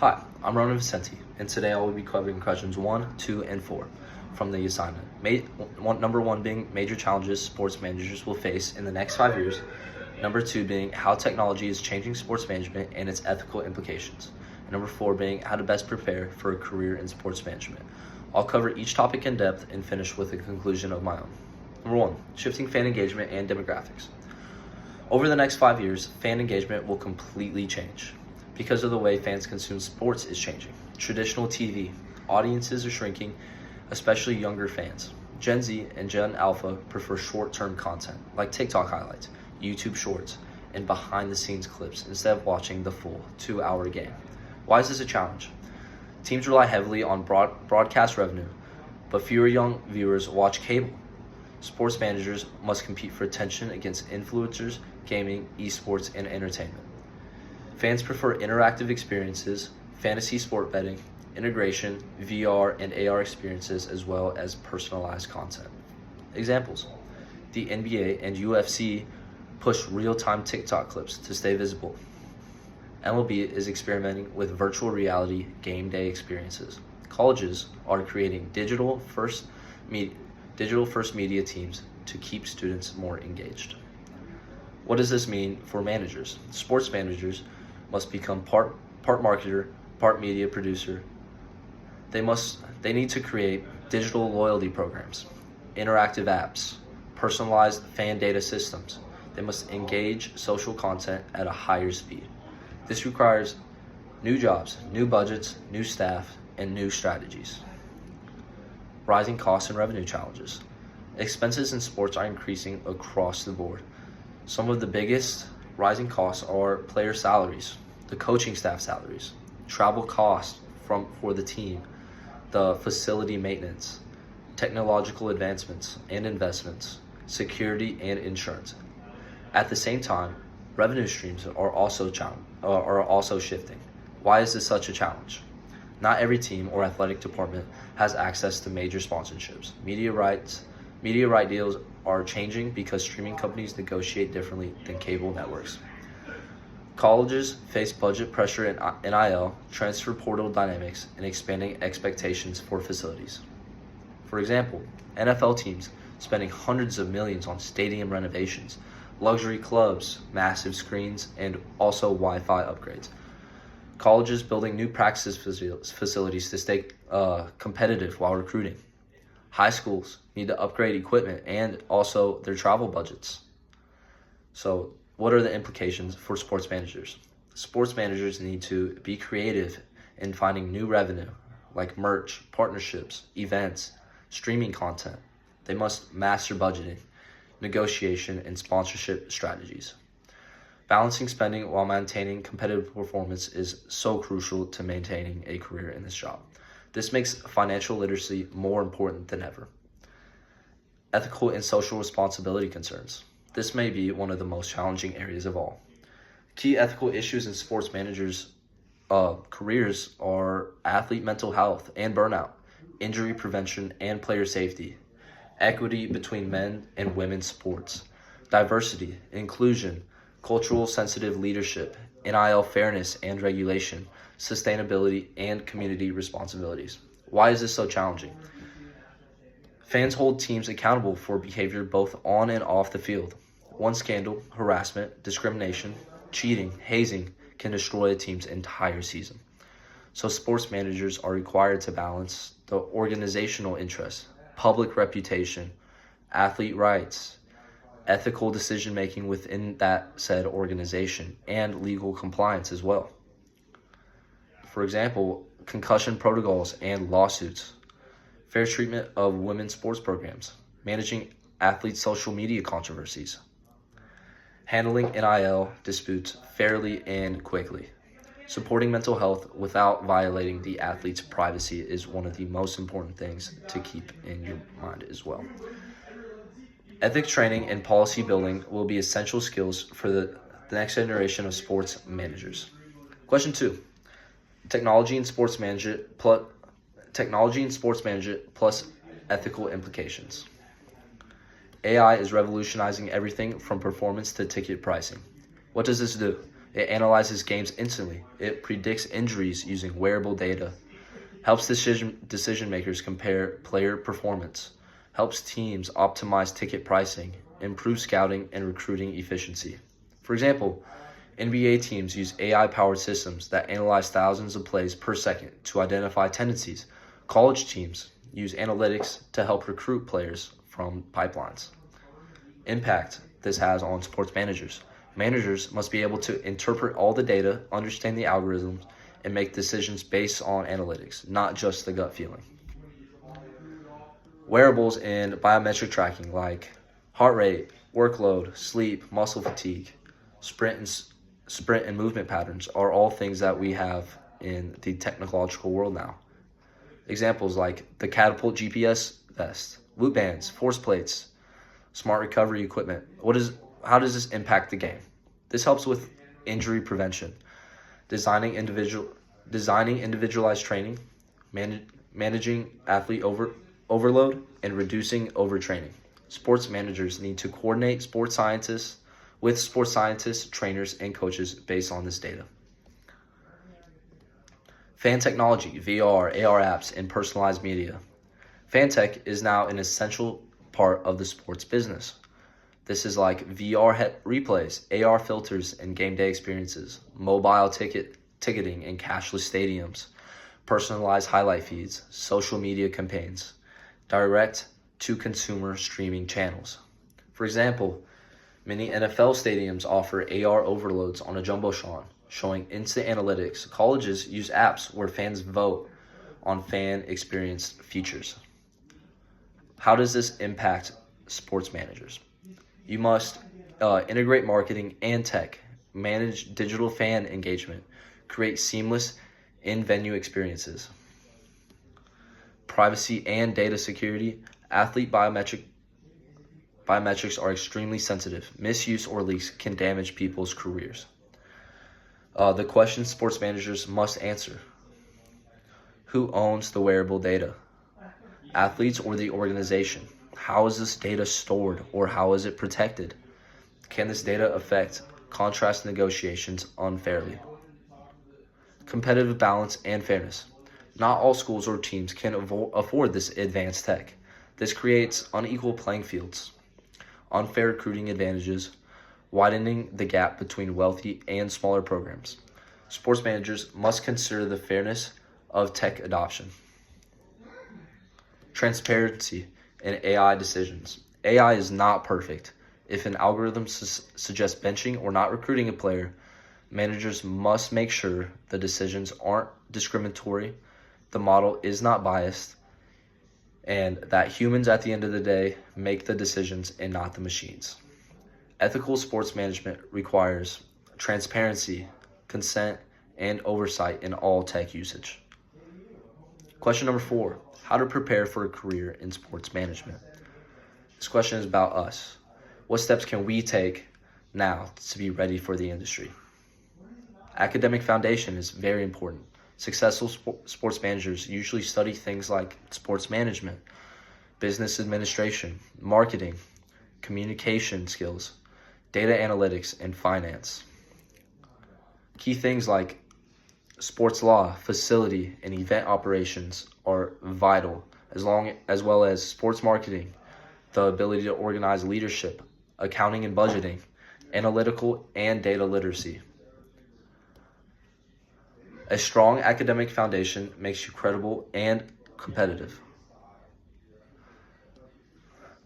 Hi, I'm Ronan Vicente, and today I will be covering questions 1, 2, and 4 from the assignment. Number 1 being major challenges sports managers will face in the next 5 years. Number 2 being how technology is changing sports management and its ethical implications. And number 4 being how to best prepare for a career in sports management. I'll cover each topic in depth and finish with a conclusion of my own. Number 1, shifting fan engagement and demographics. Over the next 5 years, fan engagement will completely change because of the way fans consume sports is changing. Traditional TV audiences are shrinking, especially younger fans. Gen Z and Gen Alpha prefer short-term content like TikTok highlights, YouTube shorts, and behind-the-scenes clips instead of watching the full 2-hour game. Why is this a challenge? Teams rely heavily on broadcast revenue, but fewer young viewers watch cable. Sports managers must compete for attention against influencers, gaming, esports, and entertainment. Fans prefer interactive experiences, fantasy sport betting, integration, VR and AR experiences, as well as personalized content. Examples: the NBA and UFC push real-time TikTok clips to stay visible. MLB is experimenting with virtual reality game day experiences. Colleges are creating digital first media teams to keep students more engaged. What does this mean for managers? Sports managers must become part marketer, part media producer. They need to create digital loyalty programs, interactive apps, personalized fan data systems. They must engage social content at a higher speed. This requires new jobs, new budgets, new staff, and new strategies. Rising costs and revenue challenges. Expenses in sports are increasing across the board. Some of the biggest rising costs are player salaries, the coaching staff salaries, travel costs for the team, the facility maintenance, technological advancements and investments, security and insurance. At the same time, revenue streams are also shifting. Why is this such a challenge? Not every team or athletic department has access to major sponsorships. Media right deals are changing because streaming companies negotiate differently than cable networks. Colleges face budget pressure in NIL, transfer portal dynamics, and expanding expectations for facilities. For example, NFL teams spending hundreds of millions on stadium renovations, luxury clubs, massive screens, and also Wi-Fi upgrades. Colleges building new practice facilities to stay competitive while recruiting. High schools need to upgrade equipment and also their travel budgets. So, what are the implications for sports managers? Sports managers need to be creative in finding new revenue, like merch, partnerships, events, streaming content. They must master budgeting, negotiation, and sponsorship strategies. Balancing spending while maintaining competitive performance is so crucial to maintaining a career in this job. This makes financial literacy more important than ever. Ethical and social responsibility concerns. This may be one of the most challenging areas of all. Key ethical issues in sports managers' careers are athlete mental health and burnout, injury prevention and player safety, equity between men and women's sports, diversity, inclusion, cultural sensitive leadership, NIL fairness and regulation, sustainability, and community responsibilities. Why is this so challenging? Fans hold teams accountable for behavior both on and off the field. One scandal, harassment, discrimination, cheating, hazing can destroy a team's entire season. So sports managers are required to balance the organizational interests, public reputation, athlete rights, ethical decision-making within that said organization, and legal compliance as well. For example, concussion protocols and lawsuits, fair treatment of women's sports programs, managing athletes' social media controversies, handling NIL disputes fairly and quickly. Supporting mental health without violating the athlete's privacy is one of the most important things to keep in your mind as well. Ethics training and policy building will be essential skills for the next generation of sports managers. Question 2. Technology and sports management plus ethical implications. AI is revolutionizing everything from performance to ticket pricing. What does this do? It analyzes games instantly. It predicts injuries using wearable data. Helps decision makers compare player performance. Helps teams optimize ticket pricing. Improves scouting and recruiting efficiency. For example, NBA teams use AI-powered systems that analyze thousands of plays per second to identify tendencies. College teams use analytics to help recruit players from pipelines. Impact this has on sports managers. Managers must be able to interpret all the data, understand the algorithms, and make decisions based on analytics, not just the gut feeling. Wearables and biometric tracking like heart rate, workload, sleep, muscle fatigue, sprint and movement patterns are all things that we have in the technological world now. Examples like the Catapult GPS vest, loop bands, force plates, smart recovery equipment. How does this impact the game? This helps with injury prevention, designing individualized training, managing athlete overload, and reducing overtraining. Sports managers need to coordinate sports scientists, trainers, and coaches based on this data. Fan technology, VR, AR apps, and personalized media. Fan tech is now an essential part of the sports business. This is like VR replays, AR filters, and game day experiences, mobile ticketing and cashless stadiums, personalized highlight feeds, social media campaigns, direct-to-consumer streaming channels. For example, many NFL stadiums offer AR overloads on a jumbotron, showing instant analytics. Colleges use apps where fans vote on fan experience features. How does this impact sports managers? You must integrate marketing and tech, manage digital fan engagement, create seamless in-venue experiences. Privacy and data security. Athlete biometrics are extremely sensitive. Misuse or leaks can damage people's careers. The questions sports managers must answer. Who owns the wearable data? Athletes or the organization? How is this data stored or how is it protected? Can this data affect contract negotiations unfairly? Competitive balance and fairness. Not all schools or teams can afford this advanced tech. This creates unequal playing fields, unfair recruiting advantages, widening the gap between wealthy and smaller programs. Sports managers must consider the fairness of tech adoption. Transparency in AI decisions. AI is not perfect. If an algorithm suggests benching or not recruiting a player, managers must make sure the decisions aren't discriminatory, the model is not biased, and that humans at the end of the day make the decisions and not the machines. Ethical sports management requires transparency, consent, and oversight in all tech usage. Question number 4, how to prepare for a career in sports management. This question is about us. What steps can we take now to be ready for the industry? Academic foundation is very important. Successful sports managers usually study things like sports management, business administration, marketing, communication skills, data analytics, and finance. Key things like sports law, facility, and event operations are vital, as well as sports marketing, the ability to organize leadership, accounting and budgeting, analytical and data literacy. A strong academic foundation makes you credible and competitive.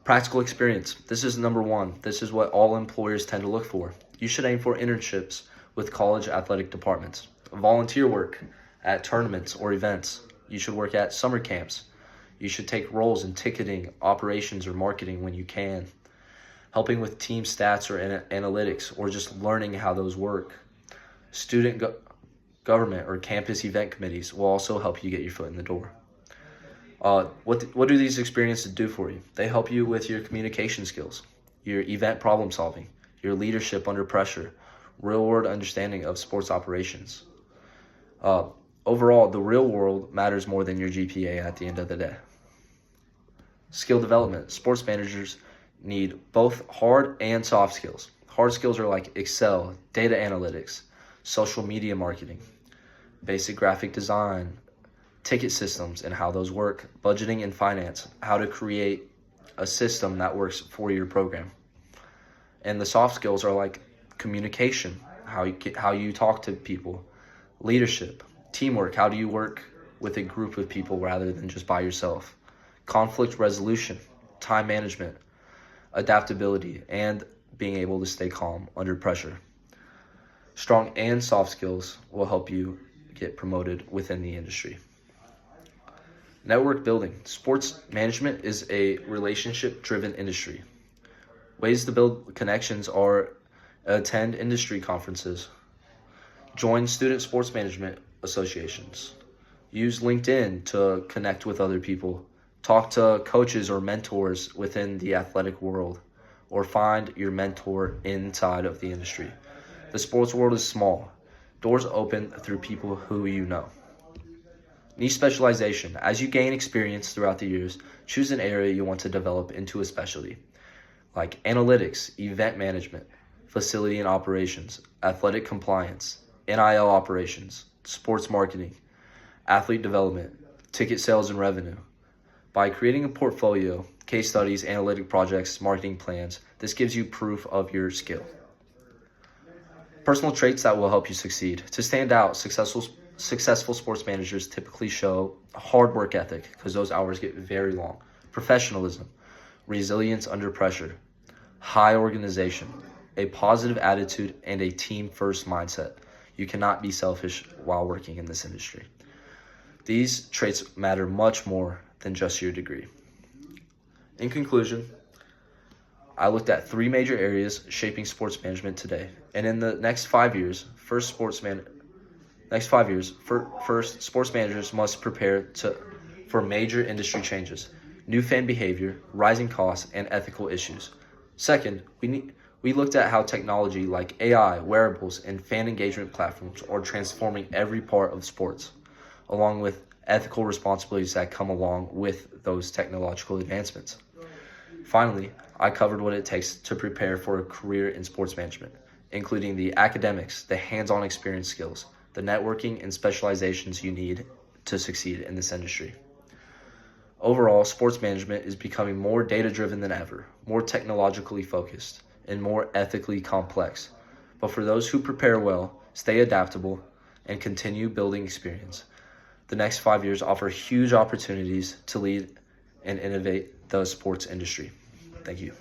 Practical experience. This is number 1. This is what all employers tend to look for. You should aim for internships with college athletic departments. Volunteer work at tournaments or events. You should work at summer camps. You should take roles in ticketing, operations, or marketing when you can. Helping with team stats or analytics, or just learning how those work. Student government or campus event committees will also help you get your foot in the door. What do these experiences do for you? They help you with your communication skills, your event problem solving, your leadership under pressure, real world understanding of sports operations. Overall, the real world matters more than your GPA at the end of the day. Skill development. Sports managers need both hard and soft skills. Hard skills are like Excel, data analytics, social media marketing, basic graphic design, ticket systems and how those work, budgeting and finance, how to create a system that works for your program. And the soft skills are like communication, how you talk to people, leadership, teamwork, how do you work with a group of people rather than just by yourself, conflict resolution, time management, adaptability, and being able to stay calm under pressure. Strong and soft skills will help you get promoted within the industry. Network building. Sports management is a relationship-driven industry. Ways to build connections are attend industry conferences, join student sports management associations, use LinkedIn to connect with other people, talk to coaches or mentors within the athletic world, or find your mentor inside of the industry. The sports world is small. Doors open through people who you know. Niche specialization. As you gain experience throughout the years, choose an area you want to develop into a specialty, like analytics, event management, facility and operations, athletic compliance, NIL operations, sports marketing, athlete development, ticket sales and revenue. By creating a portfolio, case studies, analytic projects, marketing plans, this gives you proof of your skill. Personal traits that will help you succeed. To stand out, successful sports managers typically show hard work ethic because those hours get very long, professionalism, resilience under pressure, high organization, a positive attitude, and a team-first mindset. You cannot be selfish while working in this industry. These traits matter much more than just your degree. In conclusion, I looked at 3 major areas shaping sports management today, and in the next 5 years, first sports managers must prepare for major industry changes, new fan behavior, rising costs, and ethical issues. Second, we looked at how technology like AI, wearables, and fan engagement platforms are transforming every part of sports, along with ethical responsibilities that come along with those technological advancements. Finally, I covered what it takes to prepare for a career in sports management, including the academics, the hands-on experience skills, the networking and specializations you need to succeed in this industry. Overall, sports management is becoming more data-driven than ever, more technologically focused, and more ethically complex. But for those who prepare well, stay adaptable, and continue building experience, the next 5 years offer huge opportunities to lead and innovate the sports industry. Thank you.